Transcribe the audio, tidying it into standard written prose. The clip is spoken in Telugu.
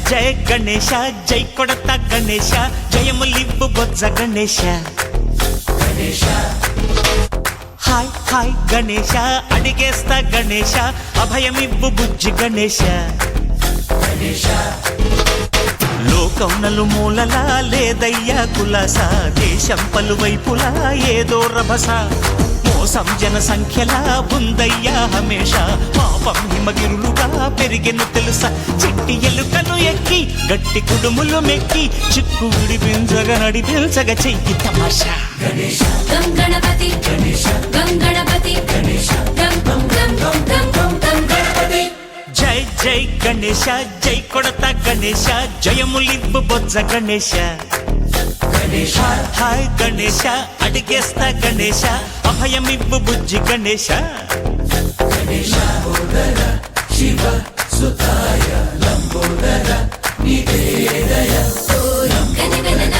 జయ గణేశ జై కొడత గణేశ జయములివ్వు బొజ్జ గణేశ హాయ్ హాయ్ గణేశ అడిగేస్తా గణేశ అభయమివ్వు బుజ్జి గణేశ లోకం నలుమూలలా లేదయ్యా కులాస దేశం పలువైపులా ఏదో రభస మోసం జన సంఖ్యలా ఉందయ్యా హమేష పాపం హిమగిరులుగా పెరిగెను తెలుసా చిట్టి ఎలుకను ఎక్కి గట్టి కుడుములు మెక్కి చిక్కు విడిపించగా నడిపించగా చెయ్యి తమాషా గణపతి గణపతి జై జై గణేశ జై కొడత గణేశ జయములివ్వు బొజ్జ గణేశ హాయ్ గణేశ అడిగేస్తా గణేశ అభయమివ్వు బుజ్జి గణేశ శివ సుతాయ లంబోదర నివేదయ గణగణన